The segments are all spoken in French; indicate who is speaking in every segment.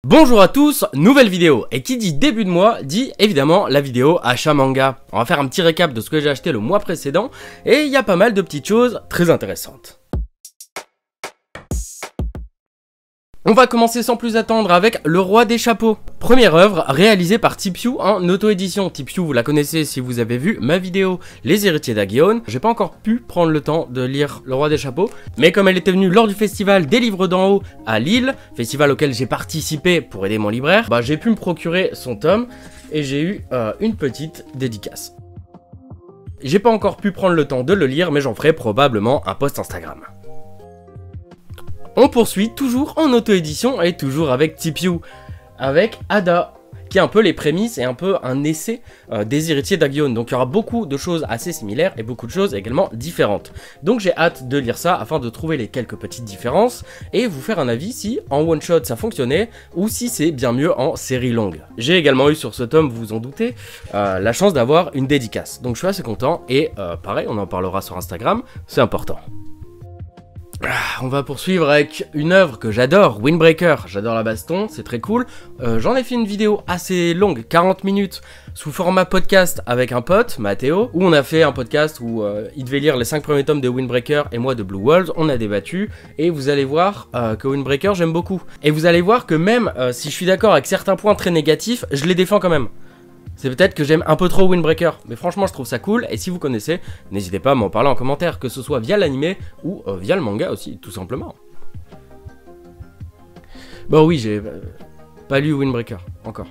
Speaker 1: Bonjour à tous, nouvelle vidéo, et qui dit début de mois, dit évidemment la vidéo achat manga. On va faire un petit récap de ce que j'ai acheté le mois précédent, et il y a pas mal de petites choses très intéressantes. On va commencer sans plus attendre avec Le Roi des Chapeaux. Première œuvre réalisée par Tipiou en auto-édition. Tipiou, vous la connaissez si vous avez vu ma vidéo Les Héritiers d'Aguillon. J'ai pas encore pu prendre le temps de lire Le Roi des Chapeaux, mais comme elle était venue lors du festival des livres d'en haut à Lille, festival auquel j'ai participé pour aider mon libraire, j'ai pu me procurer son tome et j'ai eu une petite dédicace. J'ai pas encore pu prendre le temps de le lire, mais j'en ferai probablement un post Instagram. On poursuit toujours en auto-édition et toujours avec Tipiou, avec Ada, qui est un peu les prémices et un peu un essai des Héritiers d'Aguillon. Donc il y aura beaucoup de choses assez similaires et beaucoup de choses également différentes. Donc j'ai hâte de lire ça afin de trouver les quelques petites différences et vous faire un avis si en one shot ça fonctionnait ou si c'est bien mieux en série longue. J'ai également eu sur ce tome, vous vous en doutez, la chance d'avoir une dédicace. Donc je suis assez content et pareil, on en parlera sur Instagram, c'est important. On va poursuivre avec une œuvre que j'adore, Windbreaker. J'adore la baston, c'est très cool. J'en ai fait une vidéo assez longue, 40 minutes, sous format podcast avec un pote, Mathéo, où on a fait un podcast où il devait lire les 5 premiers tomes de Windbreaker et moi de Blue Walls. On a débattu et vous allez voir que Windbreaker j'aime beaucoup. Et vous allez voir que même si je suis d'accord avec certains points très négatifs, je les défends quand même. C'est peut-être que j'aime un peu trop Windbreaker, mais franchement je trouve ça cool, et si vous connaissez, n'hésitez pas à m'en parler en commentaire, que ce soit via l'animé ou via le manga aussi, tout simplement. Bon oui, j'ai pas lu Windbreaker, encore.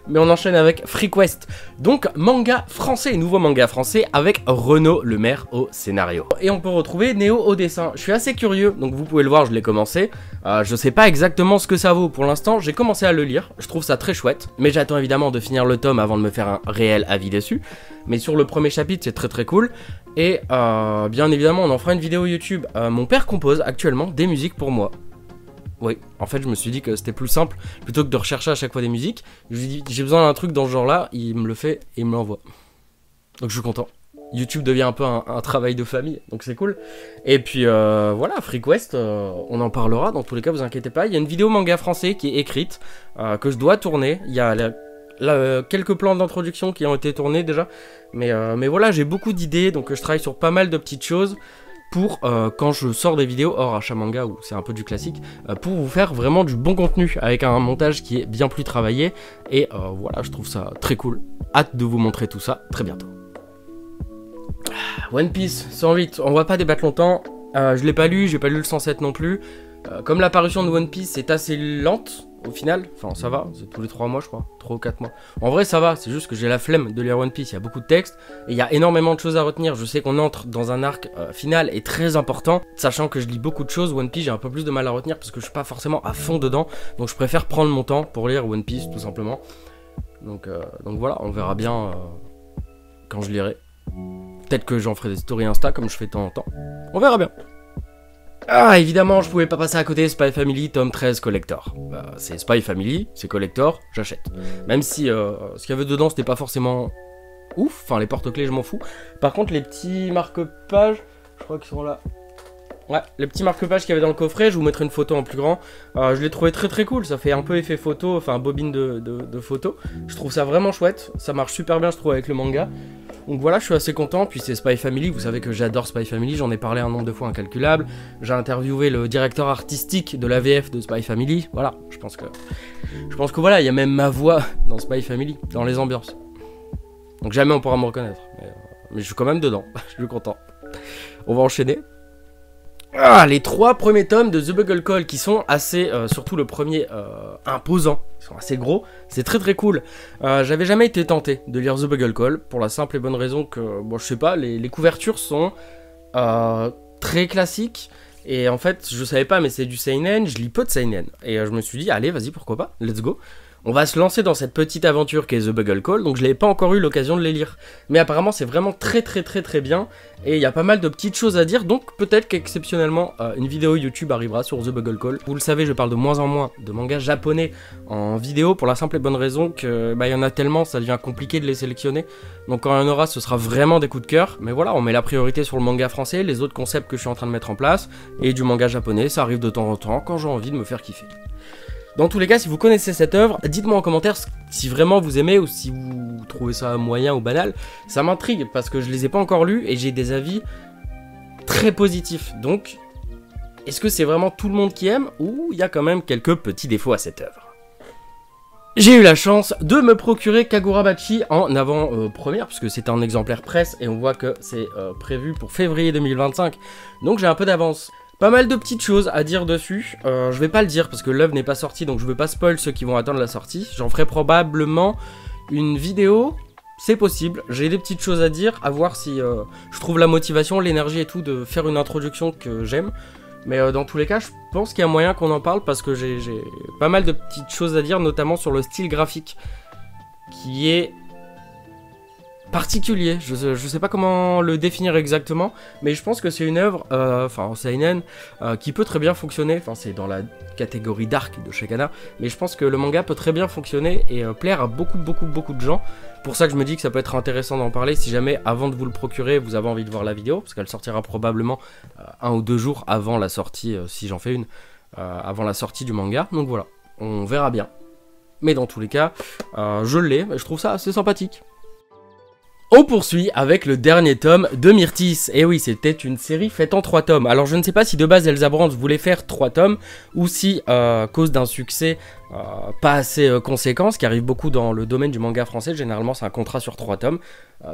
Speaker 1: Mais on enchaîne avec FreeQuest, donc manga français, nouveau manga français avec Renaud Lemaire au scénario. Et on peut retrouver Néo au dessin. Je suis assez curieux, donc vous pouvez le voir, je l'ai commencé. Je sais pas exactement ce que ça vaut pour l'instant, j'ai commencé à le lire, je trouve ça très chouette. Mais j'attends évidemment de finir le tome avant de me faire un réel avis dessus. Mais sur le premier chapitre, c'est très cool. Et bien évidemment, on en fera une vidéo YouTube. Mon père compose actuellement des musiques pour moi. Oui, en fait je me suis dit que c'était plus simple, plutôt que de rechercher à chaque fois des musiques, je lui ai dit j'ai besoin d'un truc dans ce genre là, il me le fait et il me l'envoie. Donc je suis content. YouTube devient un peu un travail de famille, donc c'est cool. Et puis voilà, FreeQuest, on en parlera, dans tous les cas vous inquiétez pas, il y a une vidéo manga français qui est écrite, que je dois tourner, il y a quelques plans d'introduction qui ont été tournés déjà, mais voilà, j'ai beaucoup d'idées, donc je travaille sur pas mal de petites choses, pour quand je sors des vidéos hors achat manga où c'est un peu du classique, pour vous faire vraiment du bon contenu avec un montage qui est bien plus travaillé et voilà, je trouve ça très cool. Hâte de vous montrer tout ça très bientôt. One Piece 108, on va pas débattre longtemps, je l'ai pas lu, j'ai pas lu le 107 non plus. Comme l'apparition de One Piece est assez lente au final, enfin ça va, c'est tous les 3 mois je crois, 3 ou 4 mois. En vrai ça va, c'est juste que j'ai la flemme de lire One Piece, il y a beaucoup de textes, et il y a énormément de choses à retenir. Je sais qu'on entre dans un arc final et très important, sachant que je lis beaucoup de choses, One Piece j'ai un peu plus de mal à retenir parce que je suis pas forcément à fond dedans, donc je préfère prendre mon temps pour lire One Piece tout simplement. Donc voilà, on verra bien quand je lirai. Peut-être que j'en ferai des stories Insta comme je fais de temps en temps, on verra bien. Ah, évidemment, je pouvais pas passer à côté, Spy Family, tome 13 Collector. C'est Spy Family, c'est Collector, j'achète. Même si ce qu'il y avait dedans, c'était pas forcément ouf, enfin les porte-clés, je m'en fous. Par contre, les petits marque-pages, je crois qu'ils sont là. Ouais, les petits marque-pages qu'il y avait dans le coffret, je vous mettrai une photo en plus grand. Je l'ai trouvé très cool, ça fait un peu effet photo, enfin bobine de photo. Je trouve ça vraiment chouette, ça marche super bien je trouve avec le manga. Donc voilà, je suis assez content, puis c'est Spy Family, vous savez que j'adore Spy Family, j'en ai parlé un nombre de fois incalculable. J'ai interviewé le directeur artistique de la VF de Spy Family, voilà, je pense que voilà, il y a même ma voix dans Spy Family, dans les ambiances. Donc jamais on pourra me reconnaître, mais je suis quand même dedans, je suis content. On va enchaîner. Ah, les 3 premiers tomes de The Bugle Call qui sont assez, surtout le premier, imposants, ils sont assez gros, c'est très cool. J'avais jamais été tenté de lire The Bugle Call, pour la simple et bonne raison que, bon je sais pas, les couvertures sont très classiques, et en fait je savais pas mais c'est du seinen, je lis peu de seinen, et je me suis dit allez vas-y pourquoi pas, let's go. On va se lancer dans cette petite aventure qu'est The Bugle Call, donc je n'avais pas encore eu l'occasion de les lire. Mais apparemment c'est vraiment très bien, et il y a pas mal de petites choses à dire, donc peut-être qu'exceptionnellement une vidéo YouTube arrivera sur The Bugle Call. Vous le savez, je parle de moins en moins de mangas japonais en vidéo, pour la simple et bonne raison que y en a tellement, ça devient compliqué de les sélectionner. Donc quand il y en aura, ce sera vraiment des coups de cœur, mais voilà, on met la priorité sur le manga français, les autres concepts que je suis en train de mettre en place, et du manga japonais, ça arrive de temps en temps quand j'ai envie de me faire kiffer. Dans tous les cas, si vous connaissez cette œuvre, dites-moi en commentaire si vraiment vous aimez ou si vous trouvez ça moyen ou banal. Ça m'intrigue parce que je les ai pas encore lus et j'ai des avis très positifs. Donc, est-ce que c'est vraiment tout le monde qui aime ou il y a quand même quelques petits défauts à cette œuvre? J'ai eu la chance de me procurer Kagurabachi en avant-première, puisque c'est un exemplaire presse et on voit que c'est prévu pour février 2025, donc j'ai un peu d'avance. Pas mal de petites choses à dire dessus, je vais pas le dire parce que l'œuvre n'est pas sortie, donc je veux pas spoil ceux qui vont attendre la sortie. J'en ferai probablement une vidéo, c'est possible, j'ai des petites choses à dire, à voir si je trouve la motivation, l'énergie et tout de faire une introduction que j'aime. Mais dans tous les cas, je pense qu'il y a moyen qu'on en parle parce que j'ai pas mal de petites choses à dire, notamment sur le style graphique, qui est particulier. Je sais pas comment le définir exactement, mais je pense que c'est une œuvre, en seinen, qui peut très bien fonctionner. Enfin, c'est dans la catégorie dark de Shikana, mais je pense que le manga peut très bien fonctionner et plaire à beaucoup de gens. Pour ça que je me dis que ça peut être intéressant d'en parler si jamais, avant de vous le procurer, vous avez envie de voir la vidéo, parce qu'elle sortira probablement 1 ou 2 jours avant la sortie, si j'en fais une, avant la sortie du manga. Donc voilà, on verra bien. Mais dans tous les cas, je l'ai, je trouve ça assez sympathique. On poursuit avec le dernier tome de Myrtis. Et oui, c'était une série faite en 3 tomes. Alors je ne sais pas si de base Elsa Brands voulait faire 3 tomes, ou si, à cause d'un succès pas assez conséquent, ce qui arrive beaucoup dans le domaine du manga français, généralement c'est un contrat sur 3 tomes.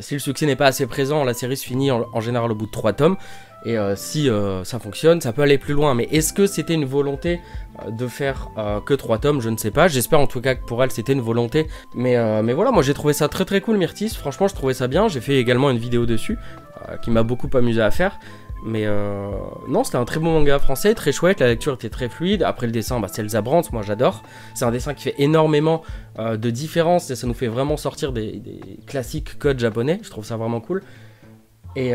Speaker 1: Si le succès n'est pas assez présent, la série se finit en général au bout de 3 tomes. Et si ça fonctionne, ça peut aller plus loin. Mais est-ce que c'était une volonté de faire que 3 tomes? Je ne sais pas. J'espère en tout cas que pour elle c'était une volonté. Mais voilà, moi j'ai trouvé ça très cool, Myrtis. Franchement, je trouvais ça bien. J'ai fait également une vidéo dessus qui m'a beaucoup amusé à faire. Mais non, c'était un très bon manga français, très chouette. La lecture était très fluide. Après le dessin, c'est Elsa Brands, moi j'adore. C'est un dessin qui fait énormément de différences et ça nous fait vraiment sortir des classiques codes japonais. Je trouve ça vraiment cool. Et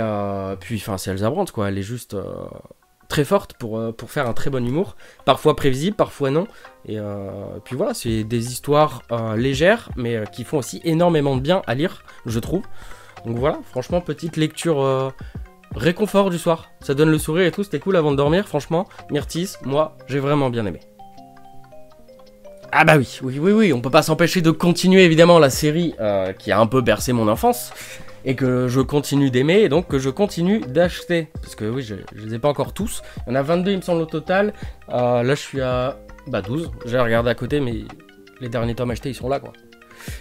Speaker 1: puis, enfin, c'est Elsa Brands, quoi. Elle est juste très forte pour faire un très bon humour. Parfois prévisible, parfois non. Et puis voilà, c'est des histoires légères, mais qui font aussi énormément de bien à lire, je trouve. Donc voilà, franchement, petite lecture réconfort du soir. Ça donne le sourire et tout, c'était cool avant de dormir. Franchement, Myrtis, moi, j'ai vraiment bien aimé. Ah bah oui, on peut pas s'empêcher de continuer évidemment la série qui a un peu bercé mon enfance. Et que je continue d'aimer, et donc que je continue d'acheter. Parce que oui, je les ai pas encore tous. Il y en a 22, il me semble, au total. Là, je suis à 12. J'ai regardé à côté, mais les derniers tomes achetés, ils sont là, quoi.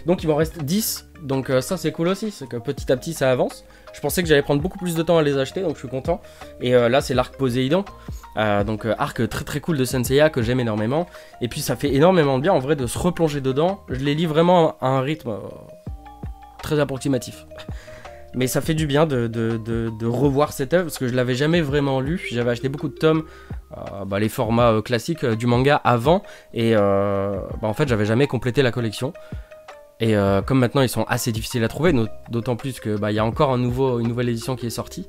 Speaker 1: Donc, il m'en reste 10. Donc, ça, c'est cool aussi. C'est que petit à petit, ça avance. Je pensais que j'allais prendre beaucoup plus de temps à les acheter, donc je suis content. Et là, c'est l'arc Poséidon. Donc, arc très cool de Senseiya que j'aime énormément. Et puis, ça fait énormément de bien, en vrai, de se replonger dedans. Je les lis vraiment à un rythme très approximatif. Mais ça fait du bien de revoir cette œuvre parce que je l'avais jamais vraiment lu. J'avais acheté beaucoup de tomes, les formats classiques du manga avant. Et en fait, j'avais jamais complété la collection. Et comme maintenant ils sont assez difficiles à trouver, d'autant plus que y a encore une nouvelle édition qui est sortie.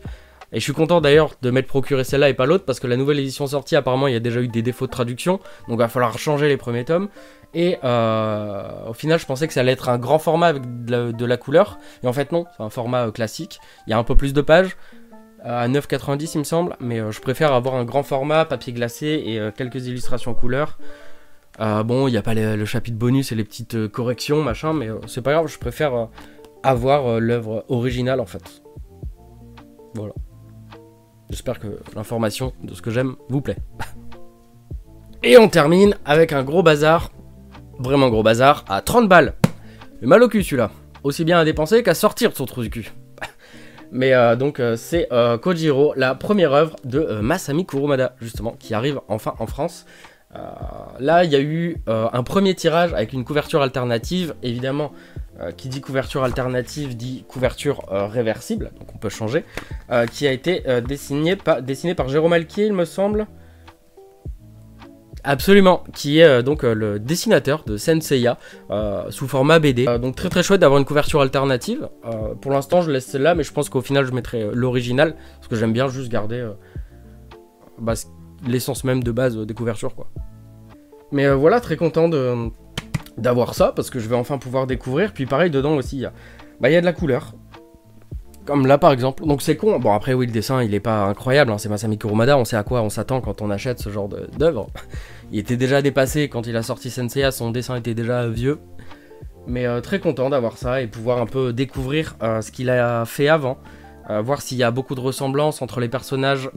Speaker 1: Et je suis content d'ailleurs de m'être procuré celle-là et pas l'autre parce que la nouvelle édition sortie, apparemment il y a déjà eu des défauts de traduction. Donc il va falloir changer les premiers tomes. Et au final je pensais que ça allait être un grand format avec de la couleur. Et en fait non, c'est un format classique. Il y a un peu plus de pages, à 9,90 il me semble. Mais je préfère avoir un grand format, papier glacé et quelques illustrations couleur. Bon, il n'y a pas le chapitre bonus et les petites corrections, machin. Mais c'est pas grave, je préfère avoir l'œuvre originale en fait. Voilà. J'espère que l'information de ce que j'aime vous plaît. Et on termine avec un gros bazar, vraiment gros bazar, à 30 balles. Le mal au cul celui-là. Aussi bien à dépenser qu'à sortir de son trou du cul. Mais donc c'est Kojiro, la première œuvre de Masami Kurumada, justement, qui arrive enfin en France. Là, il y a eu un premier tirage avec une couverture alternative, évidemment. Qui dit couverture alternative dit couverture réversible, donc on peut changer, qui a été dessiné par Jérôme Alquier, il me semble. Absolument, qui est donc le dessinateur de Senseiya sous format BD. Donc très chouette d'avoir une couverture alternative. Pour l'instant, je laisse celle-là, mais je pense qu'au final, je mettrai l'original, parce que j'aime bien juste garder l'essence même de base des couvertures, quoi. Mais voilà, très content d'avoir ça parce que je vais enfin pouvoir découvrir. Puis pareil, dedans aussi il y a de la couleur. Comme là par exemple. Donc c'est con. Bon après oui, le dessin il est pas incroyable, hein. C'est Masami Kurumada, on sait à quoi on s'attend quand on achète ce genre d'œuvre. Il était déjà dépassé quand il a sorti Senseiya, son dessin était déjà vieux. Mais très content d'avoir ça et pouvoir un peu découvrir ce qu'il a fait avant. Voir s'il y a beaucoup de ressemblances entre les personnages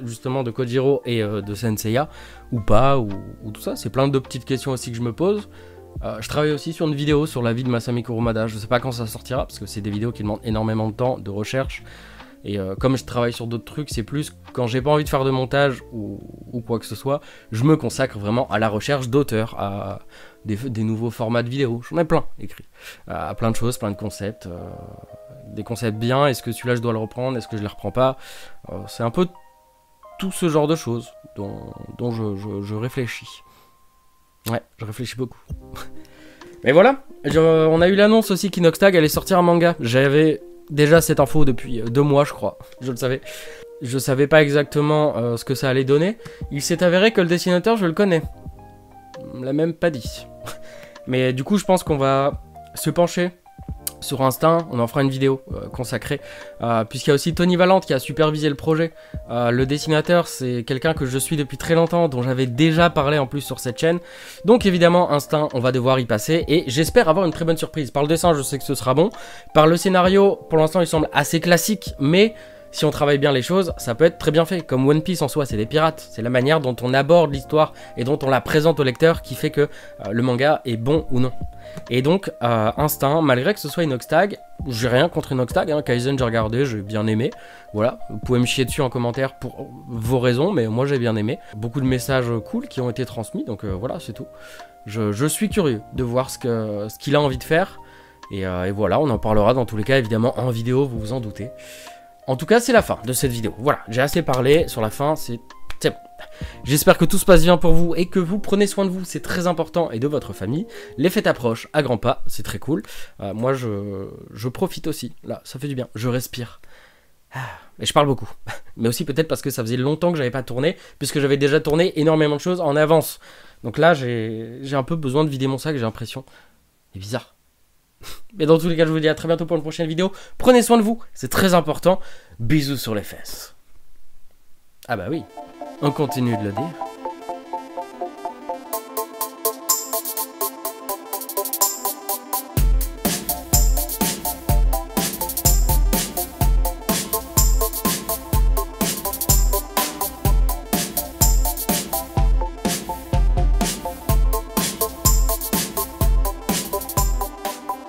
Speaker 1: justement de Kojiro et de Senseiya ou pas, ou tout ça. C'est plein de petites questions aussi que je me pose. Je travaille aussi sur une vidéo sur la vie de Masami Kurumada. Je sais pas quand ça sortira parce que c'est des vidéos qui demandent énormément de temps, de recherche. Et comme je travaille sur d'autres trucs, c'est plus quand j'ai pas envie de faire de montage ou quoi que ce soit, je me consacre vraiment à la recherche d'auteurs, à des nouveaux formats de vidéos. J'en ai plein écrit. À plein de choses, plein de concepts. Des concepts bien, est-ce que celui-là je dois le reprendre, est-ce que je les reprends pas. C'est un peu tout ce genre de choses dont je réfléchis. Ouais, je réfléchis beaucoup. Mais voilà, on a eu l'annonce aussi qu'Inoxtag allait sortir un manga. J'avais déjà cette info depuis 2 mois, je crois. Je le savais. Je savais pas exactement ce que ça allait donner. Il s'est avéré que le dessinateur, je le connais. On me l'a même pas dit. Mais du coup, je pense qu'on va se pencher sur Instinct, on en fera une vidéo consacrée, puisqu'il y a aussi Tony Valente qui a supervisé le projet. Le dessinateur, c'est quelqu'un que je suis depuis très longtemps, dont j'avais déjà parlé en plus sur cette chaîne. Donc évidemment, Instinct, on va devoir y passer, et j'espère avoir une très bonne surprise. Par le dessin, je sais que ce sera bon. Par le scénario, pour l'instant, il semble assez classique, mais si on travaille bien les choses, ça peut être très bien fait. Comme One Piece en soi, c'est des pirates. C'est la manière dont on aborde l'histoire et dont on la présente au lecteur qui fait que le manga est bon ou non. Et donc, Instinct, malgré que ce soit Inoxtag, j'ai rien contre Inoxtag, hein. Kaizen j'ai regardé, j'ai bien aimé. Voilà, vous pouvez me chier dessus en commentaire pour vos raisons, mais moi j'ai bien aimé. Beaucoup de messages cool qui ont été transmis, donc voilà, c'est tout. Je suis curieux de voir ce qu'il a envie de faire. Et voilà, on en parlera dans tous les cas, évidemment, en vidéo, vous vous en doutez. En tout cas, c'est la fin de cette vidéo. Voilà, j'ai assez parlé sur la fin, c'est bon. J'espère que tout se passe bien pour vous et que vous prenez soin de vous, c'est très important, et de votre famille. Les fêtes approchent à grands pas, c'est très cool. Moi, je profite aussi, là, ça fait du bien, je respire. Et je parle beaucoup. Mais aussi peut-être parce que ça faisait longtemps que j'avais pas tourné, puisque j'avais déjà tourné énormément de choses en avance. Donc là, j'ai un peu besoin de vider mon sac, j'ai l'impression. C'est bizarre. Mais dans tous les cas, je vous dis à très bientôt pour une prochaine vidéo. Prenez soin de vous, c'est très important. Bisous sur les fesses. Ah bah oui, on continue de le dire.